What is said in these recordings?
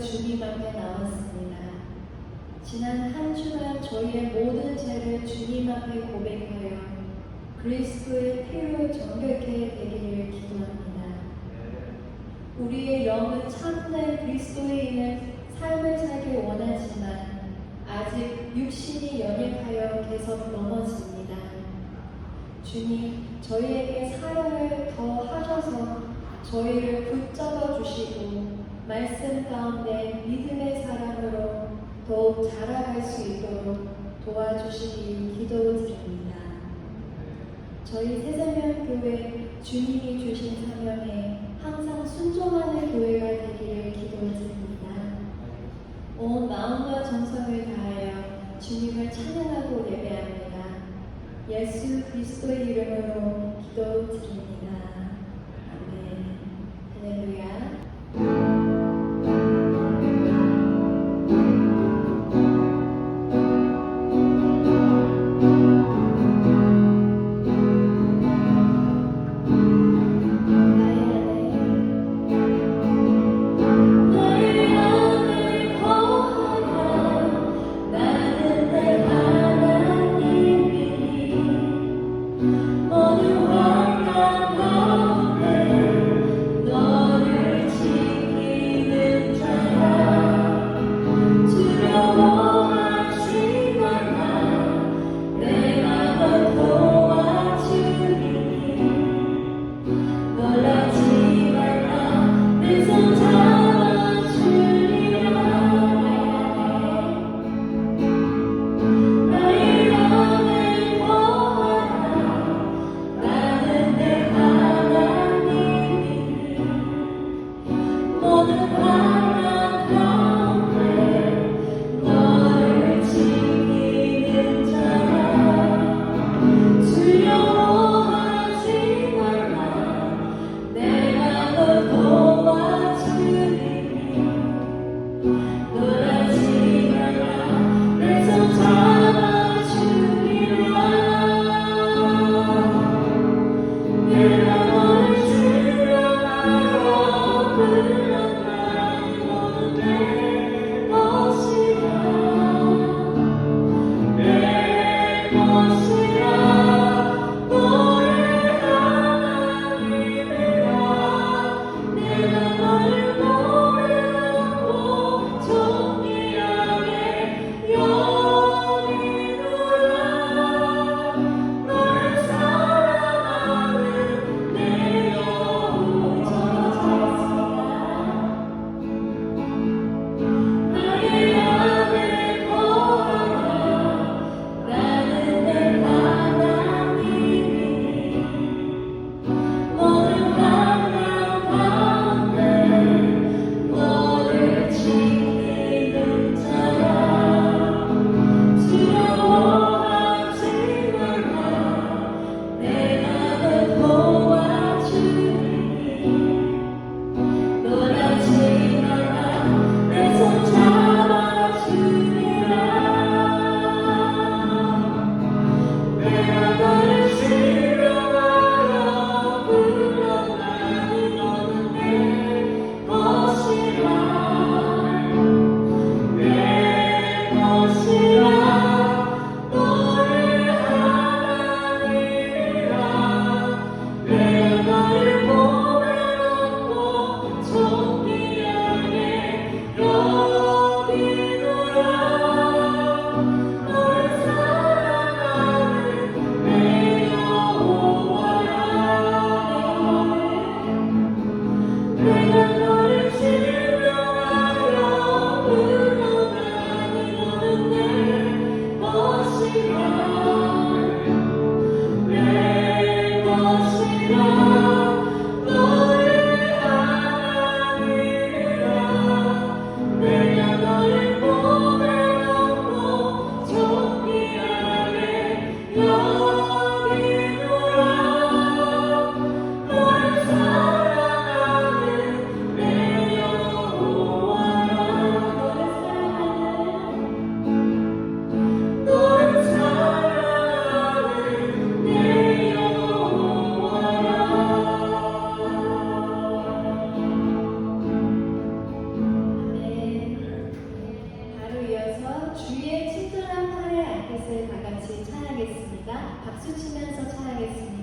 주님 앞에 나왔습니다. 지난 한 주간 저희의 모든 죄를 주님 앞에 고백하여 그리스도의 피로 정결케 되기를 기도합니다. 우리의 영은 참된 그리스도인의 삶을 살길 원하지만 아직 육신이 연약하여 계속 넘어집니다. 주님, 저희에게 사랑을 더 하셔서 저희를 붙잡아 주시고 말씀 가운데 믿음의 사람으로 더욱 자라갈 수 있도록 도와주시기 기도드립니다. 저희 새생명교회 주님이 주신 사명에 항상 순종하는 교회가 되기를 기도드립니다. 온 마음과 정성을 다하여 주님을 찬양하고 예배합니다. 예수 그리스도의 이름으로 기도드립니다. 아멘. 할렐루야. 어느 환난 나왔습니다. 박수 치면서 찬양하겠습니다.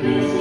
This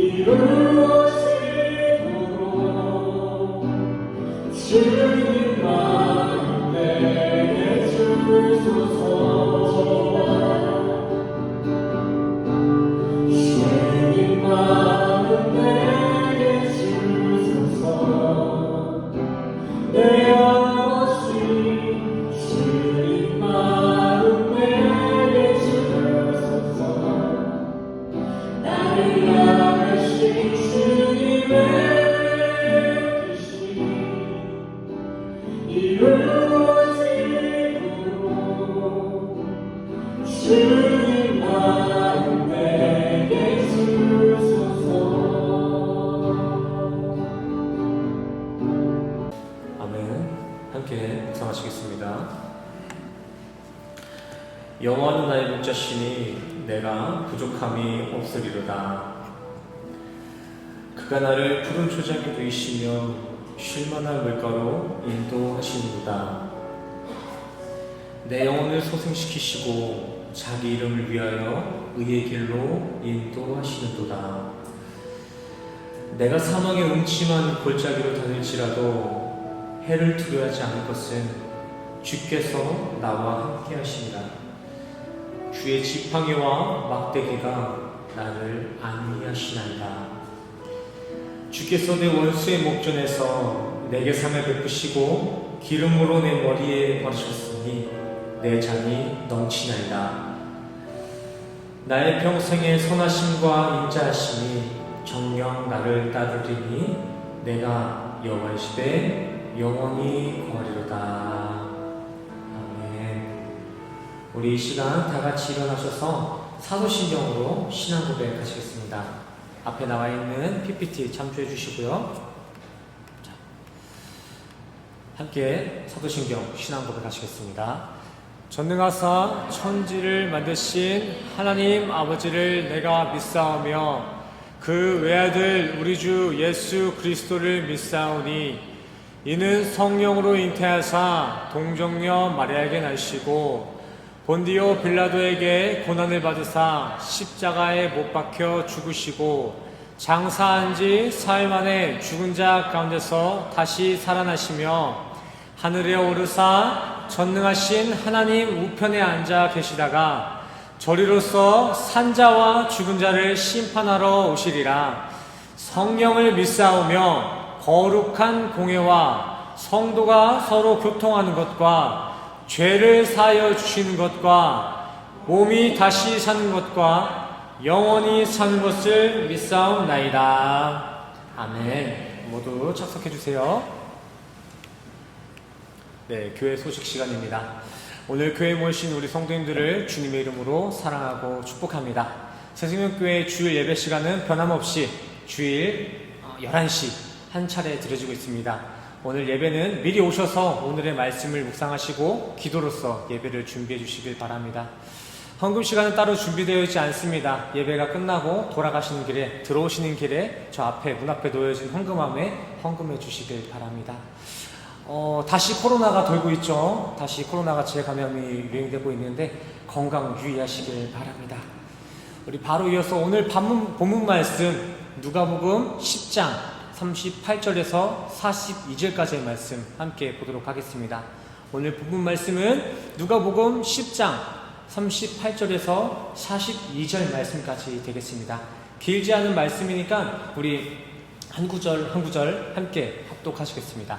이루어지도록 주님 마음 내게 주소서. 주님 마음 내게 주소서. 내 아버지 주님 마음 내게 주소서. 나를 향하신 주님의 뜻이 이루어지도록 주님 마음 내게 주소서. 아멘. 함께 묵상하시겠습니다. 여호와는 나의 목자시니 내가 부족함이 없으리로다. 그가 나를 푸른 초장에 누이시며 쉴만한 물가로 인도하시는도다. 내 영혼을 소생시키시고 자기 이름을 위하여 의의 길로 인도하시는도다. 내가 사망의 음침한 골짜기로 다닐지라도 해를 두려워하지 않을 것은 주께서 나와 함께 하시니라. 주의 지팡이와 막대기가 나를 안위하시나이다. 주께서 내 원수의 목전에서 내게 상을 베푸시고 기름으로 내 머리에 바르셨으니 내 잔이 넘치나이다. 나의 평생의 선하심과 인자하심이 정녕 나를 따르리니 내가 여호와의 집에 영원히 거하리로다. 아멘. 우리 이 시간 다 같이 일어나셔서 사도신경으로 신앙 고백하시겠습니다. 앞에 나와 있는 PPT 참조해 주시고요. 자, 함께 사도신경 신앙 고백하시겠습니다. 전능하사 천지를 만드신 하나님 아버지를 내가 믿사오며 그 외아들 우리 주 예수 그리스도를 믿사오니 이는 성령으로 잉태하사 동정녀 마리아에게 나시고 본디오 빌라도에게 고난을 받으사 십자가에 못 박혀 죽으시고 장사한 지 사흘 만에 죽은 자 가운데서 다시 살아나시며 하늘에 오르사 전능하신 하나님 우편에 앉아 계시다가 저리로서 산자와 죽은 자를 심판하러 오시리라. 성령을 믿사오며 거룩한 공회와 성도가 서로 교통하는 것과 죄를 사하여 주시는 것과 몸이 다시 사는 것과 영원히 사는 것을 믿사옵나이다. 아멘. 모두 착석해 주세요. 네, 교회 소식 시간입니다. 오늘 교회에 모이신 우리 성도님들을 주님의 이름으로 사랑하고 축복합니다. 새생명교회 주일 예배 시간은 변함없이 주일 11시 한 차례 드려지고 있습니다. 오늘 예배는 미리 오셔서 오늘의 말씀을 묵상하시고 기도로서 예배를 준비해 주시길 바랍니다. 헌금 시간은 따로 준비되어 있지 않습니다. 예배가 끝나고 돌아가시는 길에 들어오시는 길에 저 앞에 문 앞에 놓여진 헌금함에 헌금해 주시길 바랍니다. 다시 코로나가 돌고 있죠. 다시 코로나가 재감염이 유행되고 있는데 건강 유의하시길 바랍니다. 우리 바로 이어서 오늘 본문 말씀 누가복음 10장 38절에서 42절까지의 말씀 함께 보도록 하겠습니다. 오늘 본문 말씀은 누가복음 10장 38절에서 42절 말씀까지 되겠습니다. 길지 않은 말씀이니까 우리 한 구절 한 구절 함께 합독하시겠습니다.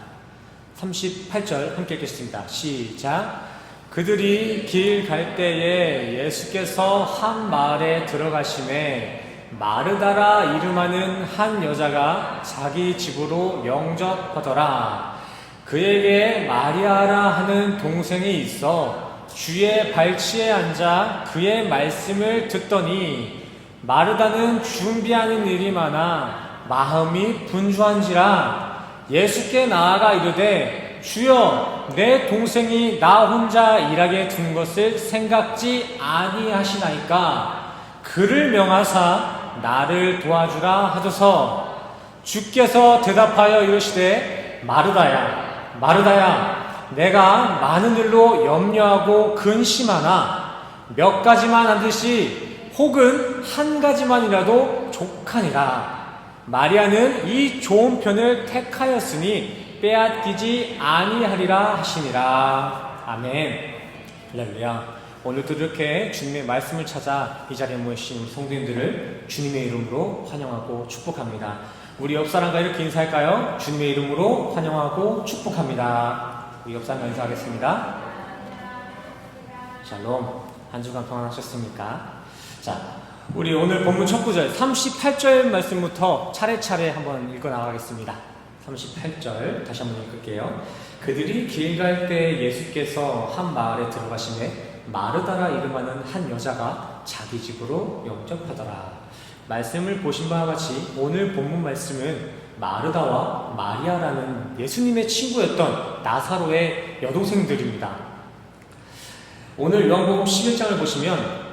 38절 함께 읽겠습니다. 시작. 그들이 길 갈 때에 예수께서 한 마을에 들어가심에 마르다라 이름하는 한 여자가 자기 집으로 영접하더라. 그에게 마리아라 하는 동생이 있어 주의 발치에 앉아 그의 말씀을 듣더니 마르다는 준비하는 일이 많아 마음이 분주한지라 예수께 나아가 이르되 주여 내 동생이 나 혼자 일하게 두는 것을 생각지 아니하시나이까 그를 명하사 나를 도와주라 하소서. 주께서 대답하여 이르시되 마르다야 마르다야 내가 많은 일로 염려하고 근심하나 몇 가지만 한 듯이 혹은 한 가지만이라도 족하니라. 마리아는 이 좋은 편을 택하였으니 빼앗기지 아니하리라 하시니라. 아멘. 할렐루야. 오늘도 이렇게 주님의 말씀을 찾아 이 자리에 모이신 우리 성도님들을 주님의 이름으로 환영하고 축복합니다. 우리 옆 사람과 이렇게 인사할까요? 주님의 이름으로 환영하고 축복합니다. 우리 옆 사람과 인사하겠습니다. 샬롬. 한 주간 평안하셨습니까? 자, 우리 오늘 본문 첫 구절 38절 말씀부터 차례차례 한번 읽어 나가겠습니다. 38절 다시 한번 읽을게요. 그들이 길 갈 때 예수께서 한 마을에 들어가시매 마르다라 이름하는 한 여자가 자기 집으로 영접하더라. 말씀을 보신 바와 같이 오늘 본문 말씀은 마르다와 마리아라는 예수님의 친구였던 나사로의 여동생들입니다. 오늘 요한복음 11장을 보시면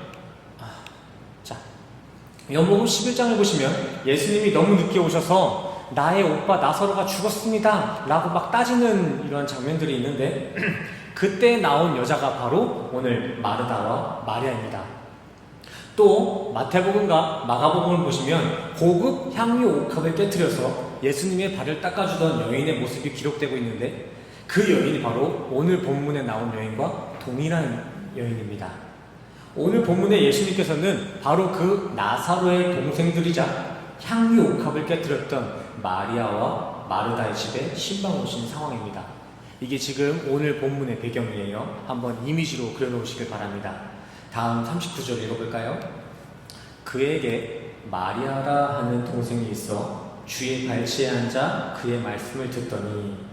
요한복음 11장을 보시면 예수님이 너무 늦게 오셔서 나의 오빠 나사로가 죽었습니다 라고 막 따지는 이런 장면들이 있는데 그때 나온 여자가 바로 오늘 마르다와 마리아입니다. 또 마태복음과 마가복음을 보시면 고급 향유 옥합을 깨트려서 예수님의 발을 닦아주던 여인의 모습이 기록되고 있는데 그 여인이 바로 오늘 본문에 나온 여인과 동일한 여인입니다. 오늘 본문에 예수님께서는 바로 그 나사로의 동생들이자 향유 옥합을 깨뜨렸던 마리아와 마르다의 집에 신방 오신 상황입니다. 이게 지금 오늘 본문의 배경이에요. 한번 이미지로 그려놓으시길 바랍니다. 다음 39절 읽어볼까요? 그에게 마리아라 하는 동생이 있어 주의 발치에 앉아 그의 말씀을 듣더니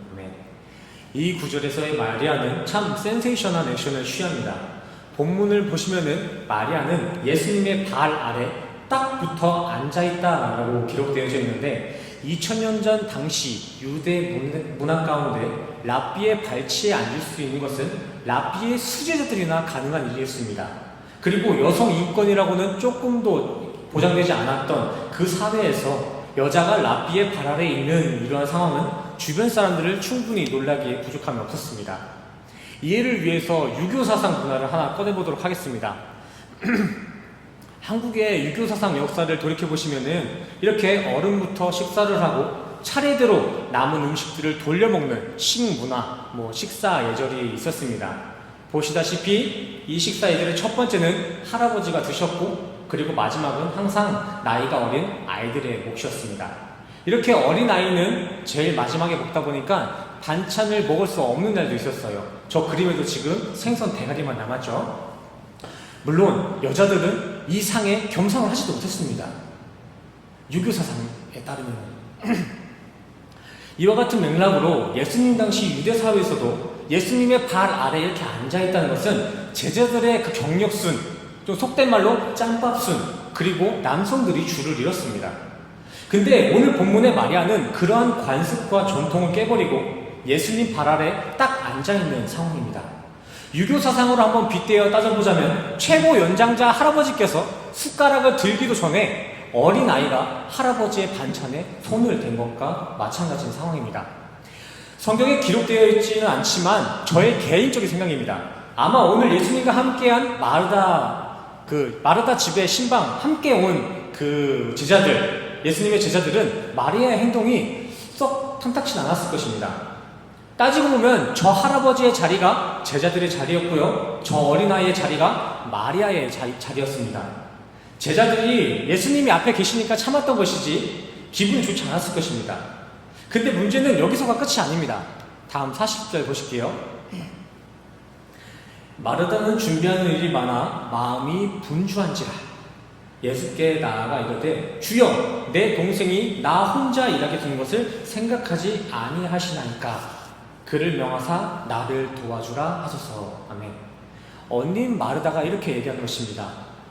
이 구절에서의 마리아는 참 센세이션한 액션을 취합니다. 본문을 보시면은 마리아는 예수님의 발 아래 딱 붙어 앉아있다라고 기록되어져 있는데 2000년 전 당시 유대 문화 가운데 랍비의 발치에 앉을 수 있는 것은 랍비의 수제자들이나 가능한 일이었습니다. 그리고 여성 인권이라고는 조금도 보장되지 않았던 그 사회에서 여자가 랍비의 발 아래에 있는 이러한 상황은 주변 사람들을 충분히 놀라기에 부족함이 없었습니다. 이해를 위해서 유교 사상 문화를 하나 꺼내보도록 하겠습니다. 한국의 유교 사상 역사를 돌이켜보시면은 이렇게 어른부터 식사를 하고 차례대로 남은 음식들을 돌려먹는 식문화, 식사 예절이 있었습니다. 보시다시피 이 식사 예절의 첫 번째는 할아버지가 드셨고 그리고 마지막은 항상 나이가 어린 아이들의 몫이었습니다. 이렇게 어린 아이는 제일 마지막에 먹다 보니까 반찬을 먹을 수 없는 날도 있었어요. 저 그림에도 지금 생선 대가리만 남았죠. 물론 여자들은 이 상에 겸상을 하지도 못했습니다. 유교 사상에 따르면 이와 같은 맥락으로 예수님 당시 유대 사회에서도 예수님의 발 아래에 이렇게 앉아있다는 것은 제자들의 그 경력순, 좀 속된 말로 짬밥순, 그리고 남성들이 줄을 이뤘습니다. 근데 오늘 본문의 마리아는 그러한 관습과 전통을 깨버리고 예수님 발 아래 딱 앉아있는 상황입니다. 유교 사상으로 한번 빗대어 따져보자면 최고 연장자 할아버지께서 숟가락을 들기도 전에 어린아이가 할아버지의 반찬에 손을 댄 것과 마찬가지인 상황입니다. 성경에 기록되어 있지는 않지만 저의 개인적인 생각입니다. 아마 오늘 예수님과 함께한 마르다 집에 신방 함께 온 그 제자들, 예수님의 제자들은 마리아의 행동이 썩 탐탁치 않았을 것입니다. 따지고 보면 저 할아버지의 자리가 제자들의 자리였고요, 저 어린아이의 자리가 마리아의 자리였습니다. 제자들이 예수님이 앞에 계시니까 참았던 것이지 기분이 좋지 않았을 것입니다. 근데 문제는 여기서가 끝이 아닙니다. 다음 40절 보실게요. 마르다는 준비하는 일이 많아 마음이 분주한지라 예수께 나아가 이르되 주여 내 동생이 나 혼자 일하게 된 것을 생각하지 아니하시나이까 그를 명하사 나를 도와주라 하소서. 아멘. 언닌 마르다가 이렇게 얘기하는 것입니다.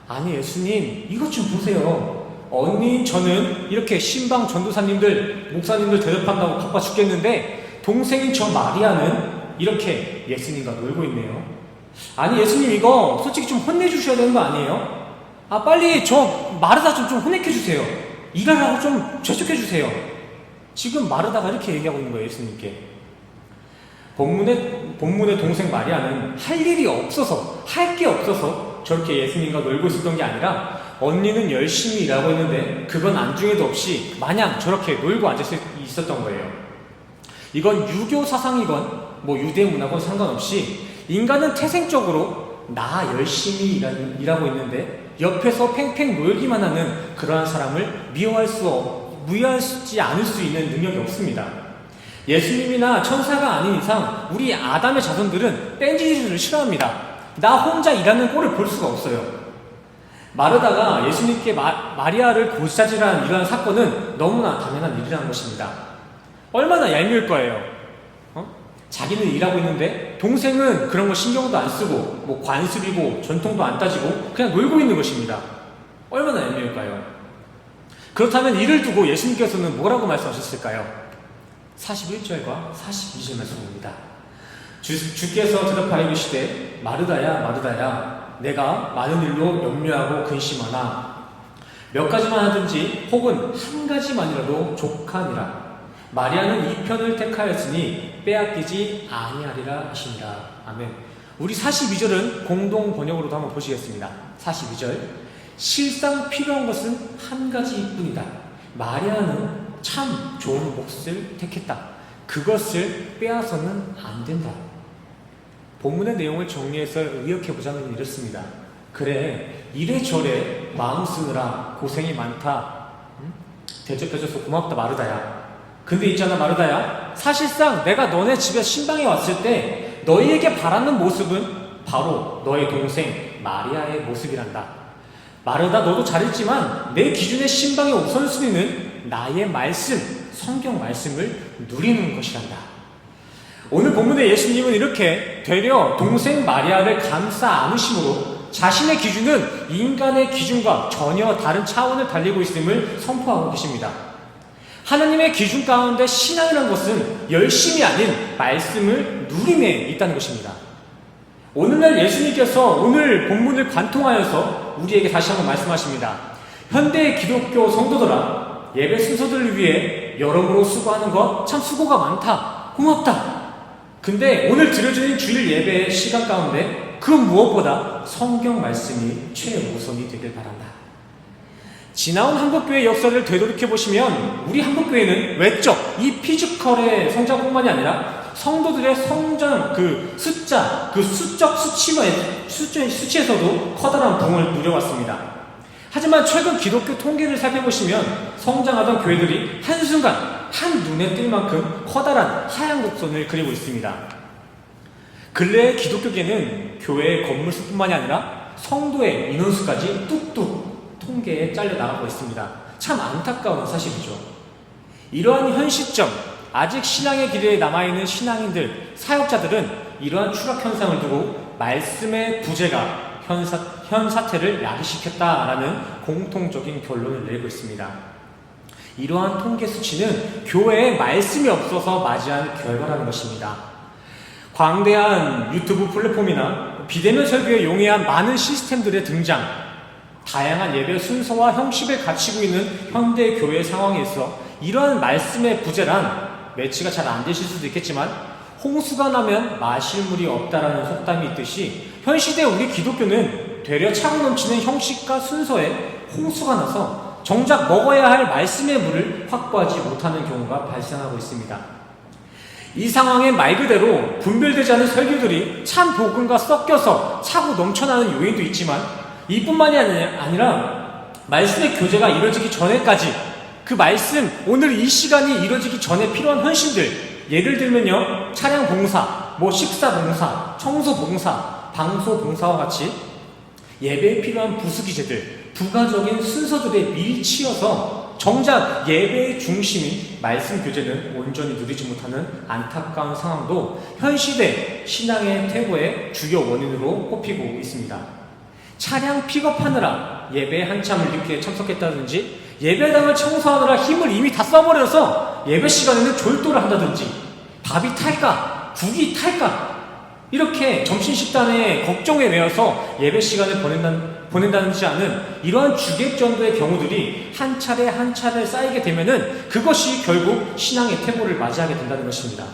아니 예수님 이것 좀 보세요. 언닌 저는 이렇게 신방 전도사님들 목사님들 대접한다고 바빠 죽겠는데 동생인 저 마리아는 이렇게 예수님과 놀고 있네요. 아니 예수님 이거 솔직히 좀 혼내주셔야 되는 거 아니에요? 빨리 저 마르다 좀 혼내켜주세요. 일하라고 좀 재촉해주세요. 지금 마르다가 이렇게 얘기하고 있는 거예요. 예수님께. 본문의 동생 마리아는 할 일이 없어서 할 게 없어서 저렇게 예수님과 놀고 있었던 게 아니라 언니는 열심히 일하고 있는데 그건 안중에도 없이 마냥 저렇게 놀고 앉아 있었던 거예요. 이건 유교 사상이건 유대 문화건 상관없이 인간은 태생적으로 나 열심히 일하고 있는데 옆에서 팽팽 놀기만 하는 그러한 사람을 미워하지 않을 수 있는 능력이 없습니다. 예수님이나 천사가 아닌 이상 우리 아담의 자손들은 뺀질을 싫어합니다. 나 혼자 일하는 꼴을 볼 수가 없어요. 마르다가 예수님께 마리아를 고지자질한 이러한 사건은 너무나 당연한 일이라는 것입니다. 얼마나 얄미울 거예요. 자기는 일하고 있는데 동생은 그런 거 신경도 안 쓰고 관습이고 전통도 안 따지고 그냥 놀고 있는 것입니다. 얼마나 얄미울까요? 그렇다면 이를 두고 예수님께서는 뭐라고 말씀하셨을까요? 41절과 42절 말씀입니다. 주께서 대답하여 이르시되 마르다야 마르다야 내가 많은 일로 염려하고 근심하나 몇 가지만 하든지 혹은 한 가지만이라도 족하니라. 마리아는 이 편을 택하였으니 빼앗기지 아니하리라 하시니라. 아멘. 우리 42절은 공동 번역으로도 한번 보시겠습니다. 42절 실상 필요한 것은 한 가지뿐이다. 마리아는 참 좋은 몫을 택했다. 그것을 빼앗아서는 안 된다. 본문의 내용을 정리해서 의역해보자면 이렇습니다. 그래 이래저래 마음 쓰느라 고생이 많다. 대접해줘서 고맙다 마르다야. 근데 있잖아 마르다야, 사실상 내가 너네 집에 신방에 왔을 때 너희에게 바라는 모습은 바로 너의 동생 마리아의 모습이란다. 마르다 너도 잘했지만 내 기준의 신방의 우선순위는 나의 말씀, 성경 말씀을 누리는 것이란다. 오늘 본문의 예수님은 이렇게 되려 동생 마리아를 감싸 안으심으로 자신의 기준은 인간의 기준과 전혀 다른 차원을 달리고 있음을 선포하고 계십니다. 하나님의 기준 가운데 신앙이라는 것은 열심이 아닌 말씀을 누림에 있다는 것입니다. 오늘날 예수님께서 오늘 본문을 관통하여서 우리에게 다시 한번 말씀하십니다. 현대 기독교 성도들아, 예배 순서들을 위해 여러모로 수고하는 것 참 수고가 많다, 고맙다. 근데 오늘 드려지는 주일 예배의 시간 가운데 그 무엇보다 성경 말씀이 최우선이 되길 바란다. 지나온 한국교회 역사를 되돌이켜보시면 우리 한국교회는 외적, 이 피지컬의 성장뿐만이 아니라 성도들의 성장, 수적 수치에서도 커다란 부흥을 누려왔습니다. 하지만 최근 기독교 통계를 살펴보시면 성장하던 교회들이 한순간 한눈에 띌 만큼 커다란 하향 곡선을 그리고 있습니다. 근래 기독교계는 교회의 건물수뿐만이 아니라 성도의 인원수까지 뚝뚝 통계에 잘려 나가고 있습니다. 참 안타까운 사실이죠. 이러한 현 시점, 아직 신앙의 길에 남아있는 신앙인들, 사역자들은 이러한 추락 현상을 두고 말씀의 부재가 현 사태를 야기시켰다라는 공통적인 결론을 내리고 있습니다. 이러한 통계 수치는 교회에 말씀이 없어서 맞이한 결과라는 것입니다. 광대한 유튜브 플랫폼이나 비대면 설교에 용이한 많은 시스템들의 등장, 다양한 예배 순서와 형식을 갖추고 있는 현대 교회 상황에서 이러한 말씀의 부재란 매치가 잘 안 되실 수도 있겠지만 홍수가 나면 마실 물이 없다라는 속담이 있듯이 현 시대 우리 기독교는 되려 차고 넘치는 형식과 순서에 홍수가 나서 정작 먹어야 할 말씀의 물을 확보하지 못하는 경우가 발생하고 있습니다. 이 상황에 말 그대로 분별되지 않은 설교들이 참 복음과 섞여서 차고 넘쳐나는 요인도 있지만 이뿐만이 아니라 말씀의 교제가 이루어지기 전에까지 그 말씀, 오늘 이 시간이 이루어지기 전에 필요한 헌신들, 예를 들면요, 차량 봉사, 식사 봉사, 청소 봉사, 방소 봉사와 같이 예배에 필요한 부수기제들, 부가적인 순서들에 밀치어서 정작 예배의 중심인 말씀 교제는 온전히 누리지 못하는 안타까운 상황도 현 시대 신앙의 퇴보의 주요 원인으로 꼽히고 있습니다. 차량 픽업하느라 예배에 한참 이렇게 참석했다든지 예배당을 청소하느라 힘을 이미 다 써버려서 예배 시간에는 졸도를 한다든지 밥이 탈까? 국이 탈까? 이렇게 점심식단에 걱정에 매여서 예배 시간을 보낸다든지 하는 이러한 주객전도의 경우들이 한 차례 쌓이게 되면은 그것이 결국 신앙의 퇴보를 맞이하게 된다는 것입니다.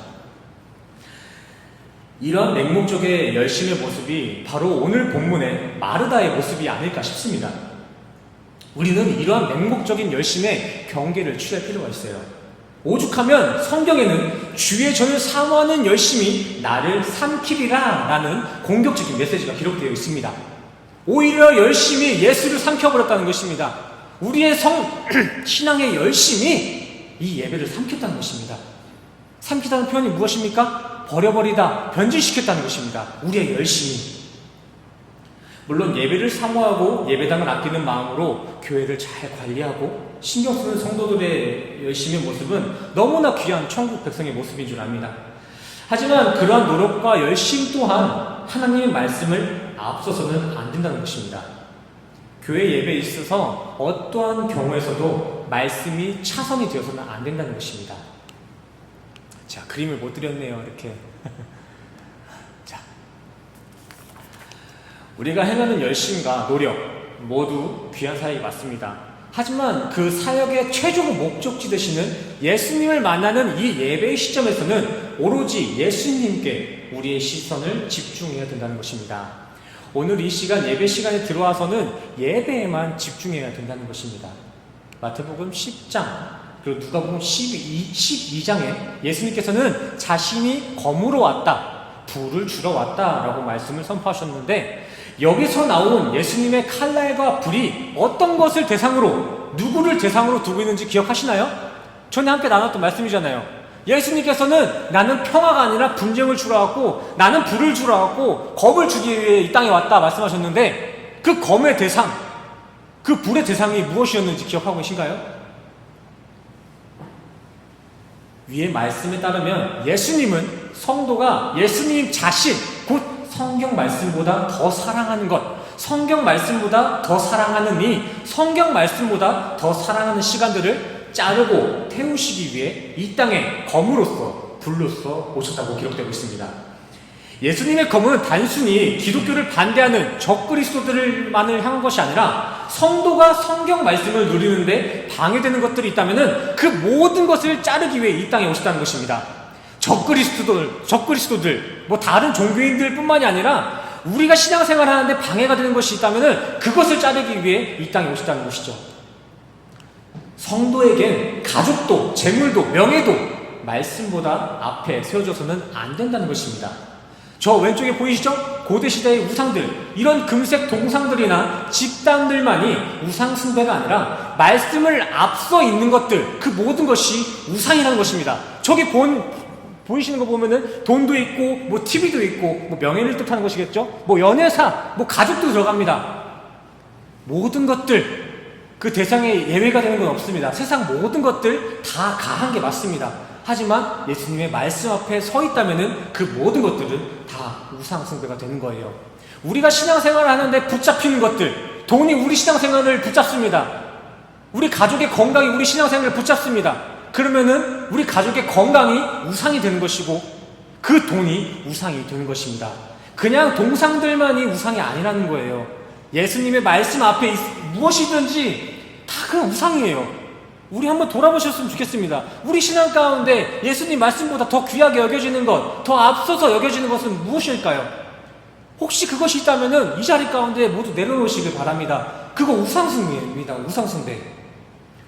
이러한 맹목적의 열심의 모습이 바로 오늘 본문의 마르다의 모습이 아닐까 싶습니다. 우리는 이러한 맹목적인 열심에 경계를 취할 필요가 있어요. 오죽하면 성경에는 주의 전을 사모하는 열심이 나를 삼키리라 라는 공격적인 메시지가 기록되어 있습니다. 오히려 열심히 예수를 삼켜버렸다는 것입니다. 우리의 신앙의 열심이 이 예배를 삼켰다는 것입니다. 삼키다는 표현이 무엇입니까? 버려버리다, 변질시켰다는 것입니다. 우리의 열심이. 물론 예배를 사모하고 예배당을 아끼는 마음으로 교회를 잘 관리하고 신경 쓰는 성도들의 열심의 모습은 너무나 귀한 천국 백성의 모습인 줄 압니다. 하지만 그러한 노력과 열심 또한 하나님의 말씀을 앞서서는 안 된다는 것입니다. 교회 예배에 있어서 어떠한 경우에서도 말씀이 차선이 되어서는 안 된다는 것입니다. 자, 그림을 못 드렸네요. 이렇게. 자, 우리가 행하는 열심과 노력 모두 귀한 사역이 맞습니다. 하지만 그 사역의 최종 목적지 되시는 예수님을 만나는 이 예배의 시점에서는 오로지 예수님께 우리의 시선을 집중해야 된다는 것입니다. 오늘 이 시간 예배 시간에 들어와서는 예배에만 집중해야 된다는 것입니다. 마태복음 10장 그리고 누가복음 12장에 예수님께서는 자신이 검으로 왔다, 불을 주러 왔다라고 말씀을 선포하셨는데, 여기서 나온 예수님의 칼날과 불이 어떤 것을 대상으로, 누구를 대상으로 두고 있는지 기억하시나요? 전에 함께 나눴던 말씀이잖아요. 예수님께서는 나는 평화가 아니라 분쟁을 주러 왔고, 나는 불을 주러 왔고, 검을 주기 위해 이 땅에 왔다 말씀하셨는데, 그 검의 대상, 그 불의 대상이 무엇이었는지 기억하고 계신가요? 위의 말씀에 따르면 예수님은 성도가 예수님 자신, 곧 성경 말씀보다 더 사랑하는 것, 성경 말씀보다 더 사랑하는 이, 성경 말씀보다 더 사랑하는 시간들을 자르고 태우시기 위해 이 땅에 검으로서, 불로서 오셨다고 기록되고 있습니다. 예수님의 검은 단순히 기독교를 반대하는 적그리스도들만을 향한 것이 아니라 성도가 성경 말씀을 누리는데 방해되는 것들이 있다면 그 모든 것을 자르기 위해 이 땅에 오셨다는 것입니다. 적그리스도들, 뭐 다른 종교인들 뿐만이 아니라 우리가 신앙생활 하는데 방해가 되는 것이 있다면 그것을 자르기 위해 이 땅에 오셨다는 것이죠. 성도에겐 가족도, 재물도, 명예도 말씀보다 앞에 세워져서는 안 된다는 것입니다. 저 왼쪽에 보이시죠? 고대시대의 우상들, 이런 금색 동상들이나 집단들만이 우상 숭배가 아니라 말씀을 앞서 있는 것들, 그 모든 것이 우상이라는 것입니다. 저기 보이시는 거 보면은 돈도 있고, 뭐 TV도 있고, 뭐 명예를 뜻하는 것이겠죠? 뭐 연회사, 뭐 가족도 들어갑니다. 모든 것들, 그 대상에 예외가 되는 건 없습니다. 세상 모든 것들 다 가한 게 맞습니다. 하지만 예수님의 말씀 앞에 서 있다면은 그 모든 것들은 다 우상 숭배가 되는 거예요. 우리가 신앙생활을 하는데 붙잡히는 것들, 돈이 우리 신앙생활을 붙잡습니다. 우리 가족의 건강이 우리 신앙생활을 붙잡습니다. 그러면은 우리 가족의 건강이 우상이 되는 것이고 그 돈이 우상이 되는 것입니다. 그냥 동상들만이 우상이 아니라는 거예요. 예수님의 말씀 앞에 무엇이든지 다 그 우상이에요. 우리 한번 돌아보셨으면 좋겠습니다. 우리 신앙 가운데 예수님 말씀보다 더 귀하게 여겨지는 것, 더 앞서서 여겨지는 것은 무엇일까요? 혹시 그것이 있다면 이 자리 가운데 모두 내려놓으시길 바랍니다. 그거 우상숭배입니다. 우상숭배.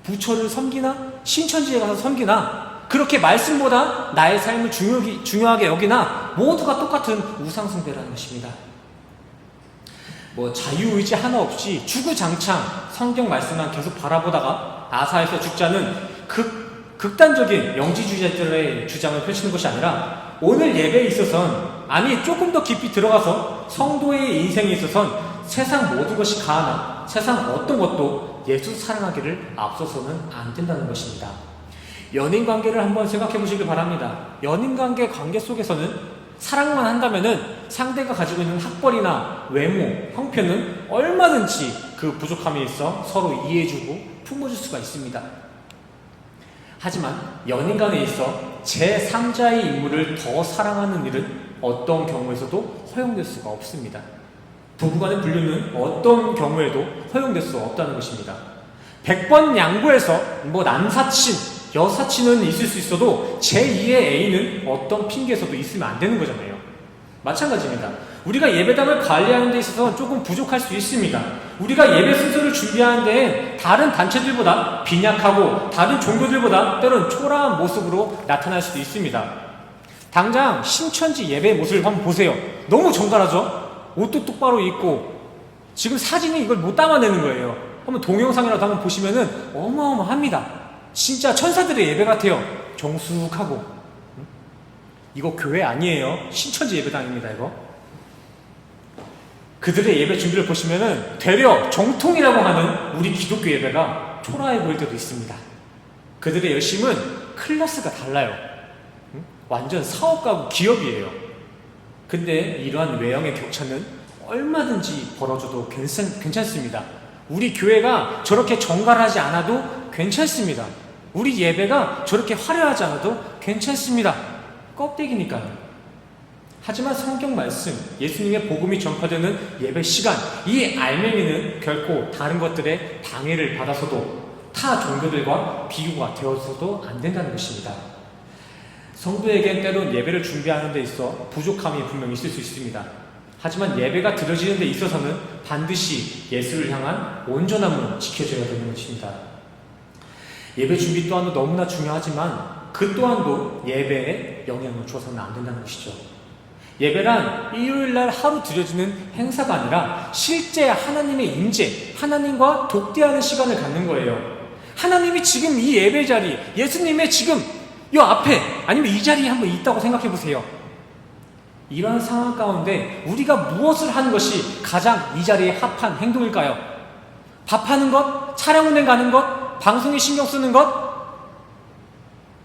부처를 섬기나 신천지에 가서 섬기나 그렇게 말씀보다 나의 삶을 중요하게 여기나 모두가 똑같은 우상숭배라는 것입니다. 뭐 자유의지 하나 없이 주구장창 성경 말씀만 계속 바라보다가 아사에서 죽자는 극단적인 영지주의자들의 주장을 펼치는 것이 아니라 오늘 예배에 있어서는, 아니 조금 더 깊이 들어가서 성도의 인생에 있어서는 세상 모든 것이 가하나 세상 어떤 것도 예수 사랑하기를 앞서서는 안 된다는 것입니다. 연인관계를 한번 생각해 보시길 바랍니다. 연인관계 속에서는 사랑만 한다면은 상대가 가지고 있는 학벌이나 외모, 형편은 얼마든지 그 부족함에 있어 서로 이해해주고 품어줄 수가 있습니다. 하지만 연인 간에 있어 제3자의 인물을 더 사랑하는 일은 어떤 경우에서도 허용될 수가 없습니다. 부부간의 분류는 어떤 경우에도 허용될 수 없다는 것입니다. 100번 양보해서 뭐 남사친, 여사친은 있을 수 있어도 제2의 애인은 어떤 핑계에서도 있으면 안 되는 거잖아요. 마찬가지입니다. 우리가 예배당을 관리하는 데 있어서 조금 부족할 수 있습니다. 우리가 예배 순서를 준비하는 데엔 다른 단체들보다 빈약하고 다른 종교들보다 때론 초라한 모습으로 나타날 수도 있습니다. 당장 신천지 예배 모습을 한번 보세요. 너무 정갈하죠? 옷도 똑바로 입고 지금 사진이 이걸 못 담아내는 거예요. 한번 동영상이라도 한번 보시면은 어마어마합니다. 진짜 천사들의 예배 같아요. 정숙하고. 이거 교회 아니에요. 신천지 예배당입니다. 이거. 그들의 예배 준비를 보시면은 되려 정통이라고 하는 우리 기독교 예배가 초라해 보일 때도 있습니다. 그들의 열심은 클래스가 달라요. 완전 사업가고 기업이에요. 근데 이러한 외형의 격차는 얼마든지 벌어져도 괜찮습니다. 우리 교회가 저렇게 정갈하지 않아도 괜찮습니다. 우리 예배가 저렇게 화려하지 않아도 괜찮습니다. 껍데기니까요. 하지만 성경 말씀, 예수님의 복음이 전파되는 예배 시간, 이 알맹이는 결코 다른 것들의 방해를 받아서도 타 종교들과 비교가 되어서도 안 된다는 것입니다. 성도에겐 때론 예배를 준비하는 데 있어 부족함이 분명히 있을 수 있습니다. 하지만 예배가 드려지는 데 있어서는 반드시 예수를 향한 온전함을 지켜줘야 되는 것입니다. 예배 준비 또한도 너무나 중요하지만 그 또한도 예배에 영향을 줘서는 안 된다는 것이죠. 예배란 일요일날 하루 드려지는 행사가 아니라 실제 하나님의 임재, 하나님과 독대하는 시간을 갖는 거예요. 하나님이 지금 이 예배 자리, 예수님의 지금 이 앞에 아니면 이 자리에 한번 있다고 생각해 보세요. 이러한 상황 가운데 우리가 무엇을 하는 것이 가장 이 자리에 합한 행동일까요? 밥하는 것? 차량운행 가는 것? 방송에 신경 쓰는 것?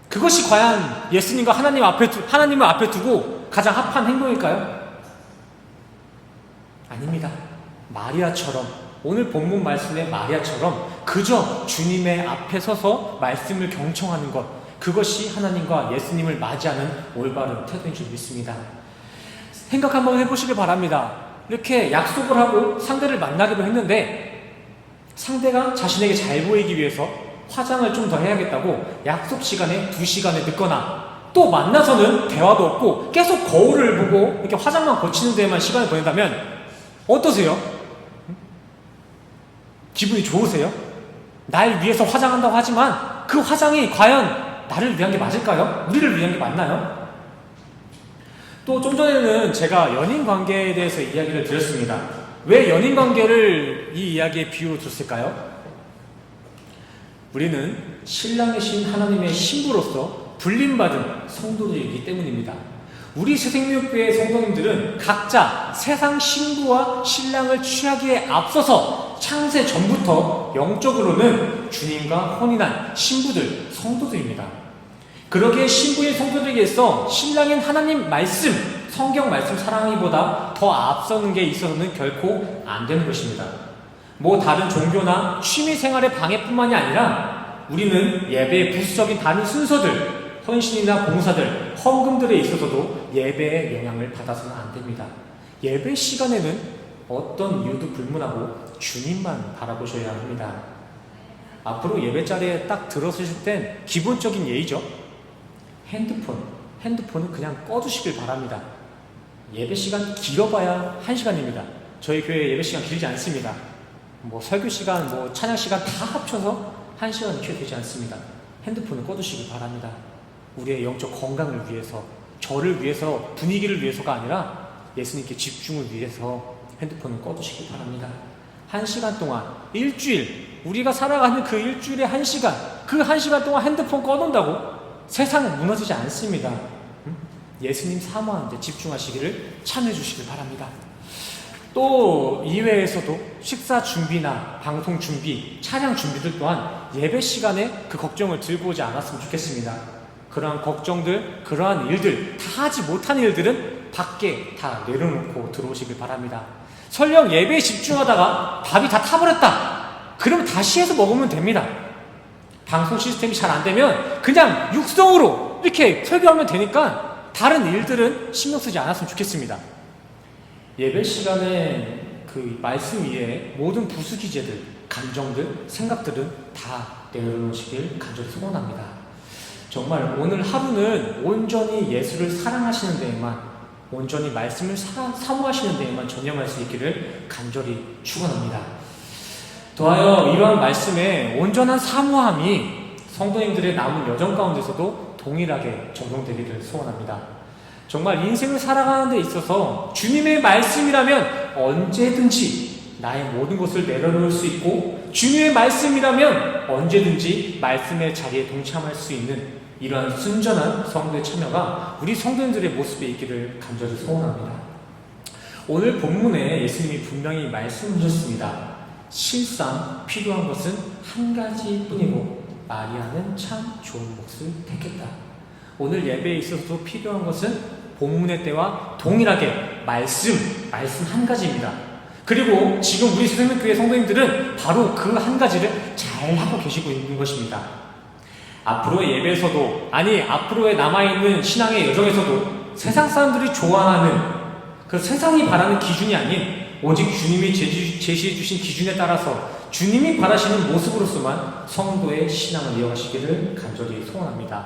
그것이 과연 예수님과 하나님을 앞에 두고 가장 합한 행동일까요? 아닙니다. 마리아처럼, 오늘 본문 말씀의 마리아처럼 그저 주님의 앞에 서서 말씀을 경청하는 것, 그것이 하나님과 예수님을 맞이하는 올바른 태도인 줄 믿습니다. 생각 한번 해보시길 바랍니다. 이렇게 약속을 하고 상대를 만나기로 했는데 상대가 자신에게 잘 보이기 위해서 화장을 좀 더 해야겠다고 약속 시간에 2시간을 늦거나 또 만나서는 대화도 없고 계속 거울을 보고 이렇게 화장만 거치는 데에만 시간을 보낸다면 어떠세요? 기분이 좋으세요? 날 위해서 화장한다고 하지만 그 화장이 과연 나를 위한 게 맞을까요? 우리를 위한 게 맞나요? 또 좀 전에는 제가 연인 관계에 대해서 이야기를 드렸습니다. 왜 연인 관계를 이 이야기의 비유로 줬을까요? 우리는 신랑이신 하나님의 신부로서 불림받은 성도들이기 때문입니다. 우리 새생명교회 성도님들은 각자 세상 신부와 신랑을 취하기에 앞서서 창세 전부터 영적으로는 주님과 혼인한 신부들, 성도들입니다. 그러기에 신부인 성도들에게서 신랑인 하나님 말씀, 성경 말씀 사랑하기보다 더 앞서는 게 있어서는 결코 안 되는 것입니다. 뭐 다른 종교나 취미생활의 방해뿐만이 아니라 우리는 예배의 부수적인 다른 순서들, 헌신이나 봉사들, 헌금들에 있어서도 예배의 영향을 받아서는 안 됩니다. 예배 시간에는 어떤 이유도 불문하고 주님만 바라보셔야 합니다. 앞으로 예배 자리에 딱 들어서실 땐 기본적인 예의죠. 핸드폰은 그냥 꺼두시길 바랍니다. 예배 시간 길어봐야 1시간입니다. 저희 교회 예배 시간 길지 않습니다. 뭐 설교 시간, 뭐 찬양 시간 다 합쳐서 1시간이 채 되지 않습니다. 핸드폰을 꺼두시길 바랍니다. 우리의 영적 건강을 위해서, 저를 위해서, 분위기를 위해서가 아니라 예수님께 집중을 위해서 핸드폰을 꺼두시길 바랍니다. 1시간 동안, 일주일, 우리가 살아가는 그 일주일에 1시간, 그 1시간 동안 핸드폰 꺼놓는다고 세상은 무너지지 않습니다. 예수님 사모하는 데 집중하시기를 참여해 주시길 바랍니다. 또 이외에서도 식사 준비나 방송 준비, 차량 준비들 또한 예배 시간에 그 걱정을 들고 오지 않았으면 좋겠습니다. 그러한 걱정들, 그러한 일들, 다 하지 못한 일들은 밖에 다 내려놓고 들어오시길 바랍니다. 설령 예배에 집중하다가 밥이 다 타버렸다. 그러면 다시 해서 먹으면 됩니다. 방송 시스템이 잘 안 되면 그냥 육성으로 이렇게 설교하면 되니까 다른 일들은 신경 쓰지 않았으면 좋겠습니다. 예배 시간에 그 말씀 위에 모든 부수기제들, 감정들, 생각들은 다 내려놓으시길 간절히 소원합니다. 정말 오늘 하루는 온전히 예수를 사랑하시는 데에만, 온전히 말씀을 사모하시는 데에만 전념할 수 있기를 간절히 축원합니다. 더하여 이러한 말씀의 온전한 사모함이 성도님들의 남은 여정 가운데서도 동일하게 적용되기를 소원합니다. 정말 인생을 살아가는 데 있어서 주님의 말씀이라면 언제든지 나의 모든 것을 내려놓을 수 있고, 주님의 말씀이라면 언제든지 말씀의 자리에 동참할 수 있는 이러한 순전한 성도의 참여가 우리 성도님들의 모습에 있기를 간절히 소원합니다. 오늘 본문에 예수님이 분명히 말씀하셨습니다. 실상 필요한 것은 한 가지뿐이고 마리아는 참 좋은 몫을 택했다. 오늘 예배에 있어서도 필요한 것은 본문의 때와 동일하게 말씀 한 가지입니다. 그리고 지금 우리 새생명교회 성도님들은 바로 그 한 가지를 잘 하고 계시고 있는 것입니다. 앞으로의 예배에서도, 아니 앞으로의 남아있는 신앙의 여정에서도 세상 사람들이 좋아하는 그 세상이 바라는 기준이 아닌 오직 주님이 제시해 주신 기준에 따라서 주님이 바라시는 모습으로서만 성도의 신앙을 이어가시기를 간절히 소원합니다.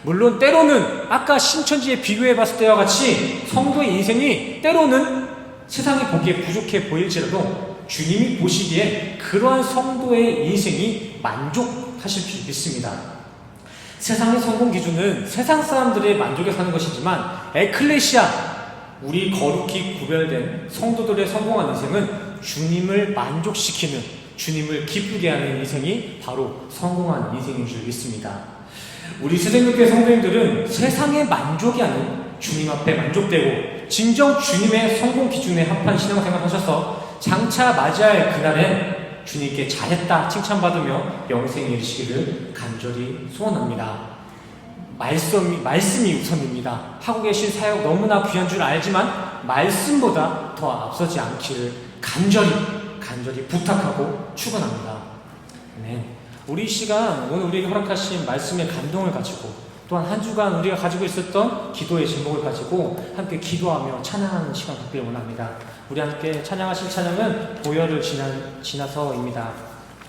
물론 때로는 아까 신천지에 비교해 봤을 때와 같이 성도의 인생이 때로는 세상이 보기에 부족해 보일지라도 주님이 보시기에 그러한 성도의 인생이 만족하실 수 있습니다. 세상의 성공 기준은 세상 사람들의 만족에 사는 것이지만 에클레시아, 우리 거룩히 구별된 성도들의 성공한 인생은 주님을 만족시키는, 주님을 기쁘게 하는 인생이 바로 성공한 인생인 줄 믿습니다. 우리 새생명교회 성도님들은 세상의 만족이 아닌 주님 앞에 만족되고 진정 주님의 성공 기준에 합한 신앙생활을 하셔서 장차 맞이할 그날엔 주님께 잘했다 칭찬받으며 영생에 이르시기를 간절히 소원합니다. 말씀이 우선입니다. 하고 계신 사역 너무나 귀한 줄 알지만 말씀보다 더 앞서지 않기를 간절히 부탁하고 축원합니다. 아멘. 우리 시간, 오늘 우리에게 허락하신 말씀의 감동을 가지고 또한 한 주간 우리가 가지고 있었던 기도의 제목을 가지고 함께 기도하며 찬양하는 시간 갖기를 원합니다. 우리 함께 찬양하실 찬양은 보혈을 지나서입니다.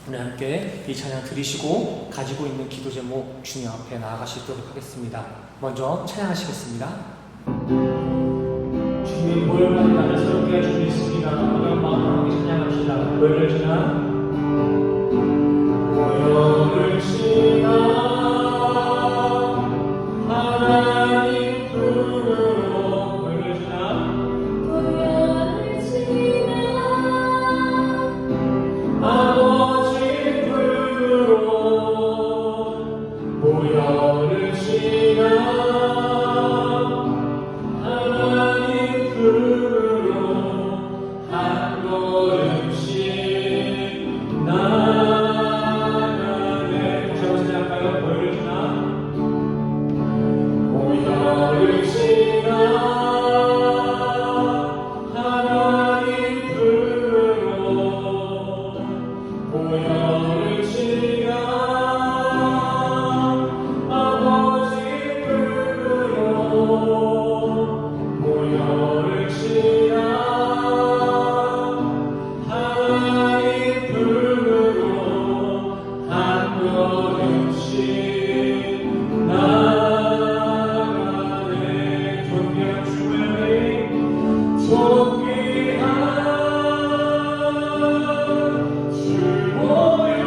우리 함께 이 찬양 들으시고 가지고 있는 기도 제목 주님 앞에 나아가시도록 하겠습니다. 먼저 찬양하시겠습니다. 주님 보혈만 나를 새롭게 할 줄 믿습니다. 어려운 마음으로 함께 찬양합시다. 보혈을 지나 하나님 품으로 보혈을 지나 아버지 품으로 보혈을 지나 하나님 품으로 한 걸음씩 나가네. 다시 한번 생각할까요? 보혈을 지나 보혈을 지나 하나님 품으로 보혈을 지나 아버지 품으로 보혈을 지나 하나님 품으로 한 걸음씩 나가네. 존귀한 주의 존귀한 주 보혈이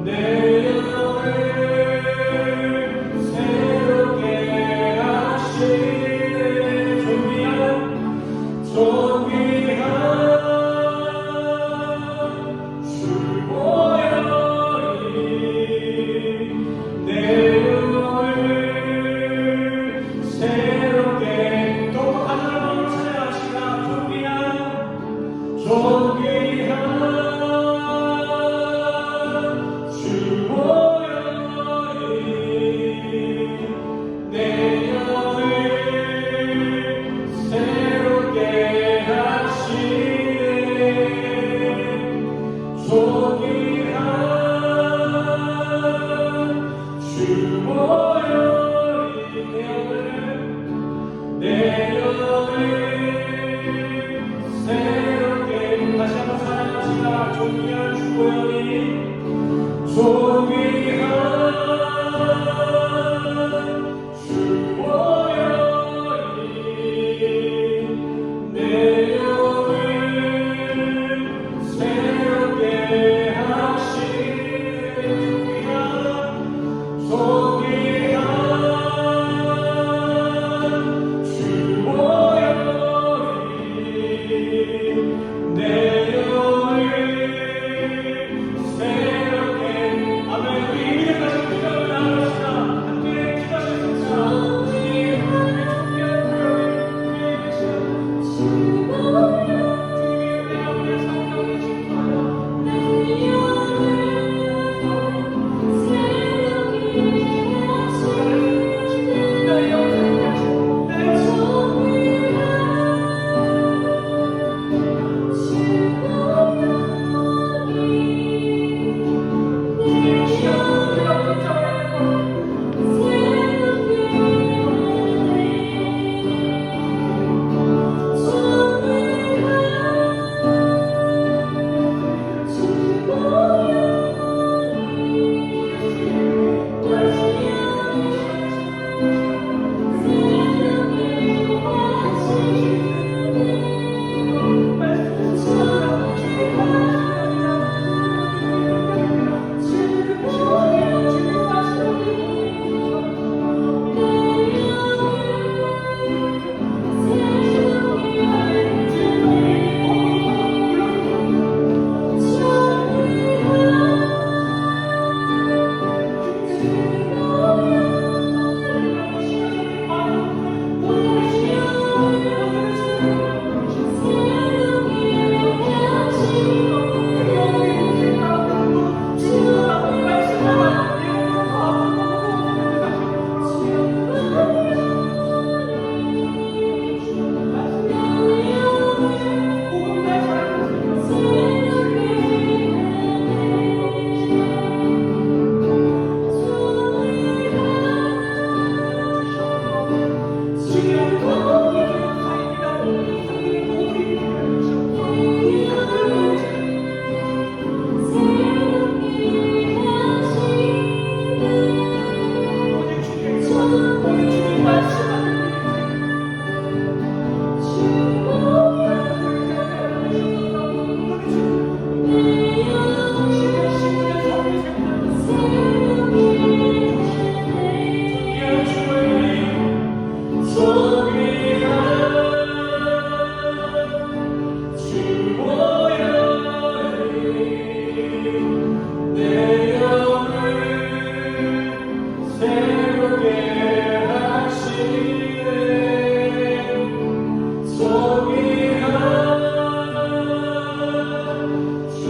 내 영을 새롭게 하시네. 존귀한 주 보혈이 내 영을 새롭게 또 하나님을 찬양하시라. 존귀한 주 보혈이 내 영을 새롭게 하시네. 존귀한 주 보혈이 내 영을 새롭게. 다시 한번 사랑하시라. 존귀한 주 보혈이 존귀한 주 보혈이 내 영을 새롭게 하시네 존귀한 주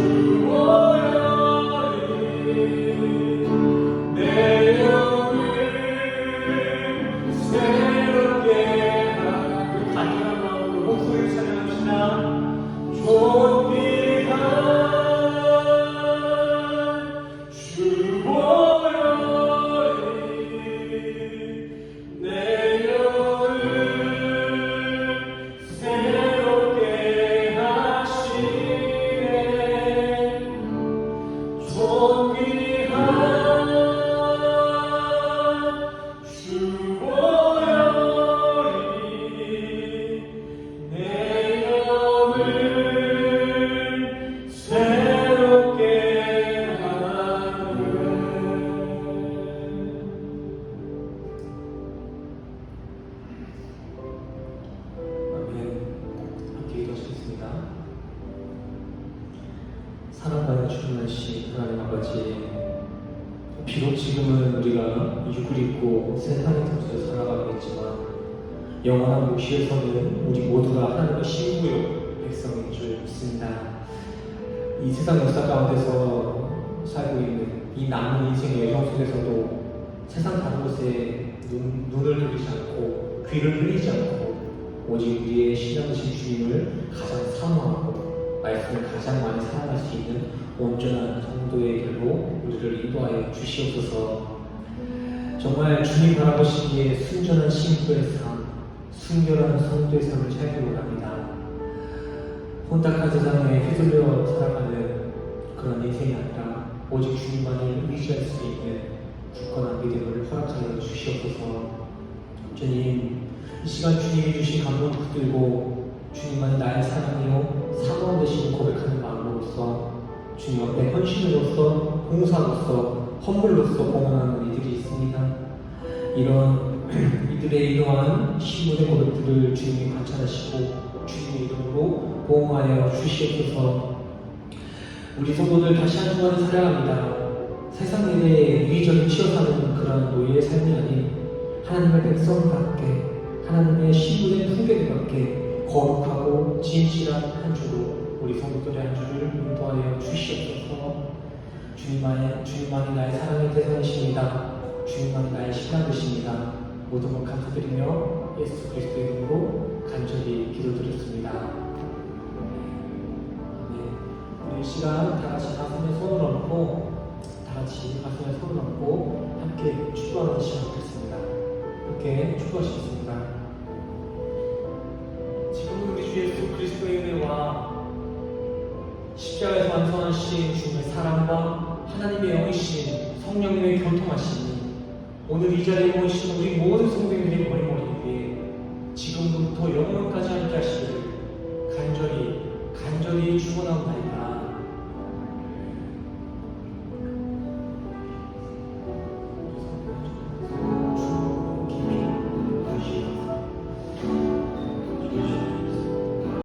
보혈이 내 영을 새롭게 하시네 간절한 마음으로 목소리를 찬양합시다. 존귀한 주 보혈이 내 영을 새롭게 하시네 존귀한 주 보혈이 내 영을 새롭게 하네. 아멘. 함께 기도하시겠습니다. 사랑하는 주님하신 하나님 아버지, 비록 지금은 우리가 육을 입고 세상의 틈새에 살아가고 있지만 영원한 묵시에서는 우리 모두가 하나님의 신부요 백성인 줄 믿습니다. 이 세상 역사 가운데서 살고 있는 이 남은 인생의 여정 속에서도 세상 다른 곳에 눈을 돌리지 않고 귀를 흘리지 않고 오직 우리의 신앙이신 주님을 가장 사모하고 말씀을 가장 많이 사랑할 수 있는 온전한 성도의 길로 우리를 인도하여 주시옵소서. 정말 주님 바라보시기에 순전한 신부의 삶, 순결한 성도의 삶을 살기 원합니다. 혼탁한 세상에 휘둘려 살아가는 그런 인생이 아니라 오직 주님만을 의지할 수 있는 굳건한 믿음을 허락하여 주시옵소서. 주님, 이 시간 주님이 주신 감동 붙들고 주님만이 나의 사랑이요 사모함 되시는 고백하는 마음으로서 주님 앞에 헌신으로서 봉사로서 헌물로서 봉헌하는 이들이 있습니다. 이런 이들의 이러한 신문의 고백들을 주님이 관찰하시고 주님의 이름으로 보호하여 주시옵소서. 우리 성도들 다시 한 주간을 살아갑니다. 세상 일에 위기적인 치여사는 그런 노예의 삶이 아닌 하나님의 백성답게 하나님의 신분의 풍경답게 거룩하고 진실한 한 주로 우리 성도들의 한 주를 인도하여 주시옵소서. 주님만이 나의 사랑의 대상이십니다. 주님만이 나의 신앙이십니다. 모든 것 감사드리며 예수 그리스도의 이름으로 간절히 기도드렸습니다. 네, 우리 이 시간 다 같이 가슴에 손을 얹고 함께 축도하는 시간 되겠습니다. 이렇게 축도하시겠습니다. 지금 우리 주 예수 그리스도의 은혜와 십자가에서 완성하신 주님의 사랑과 하나님의 영이신 성령님의 교통하심이 오늘 이 자리에 모이신 우리 모든 성도님들이 머리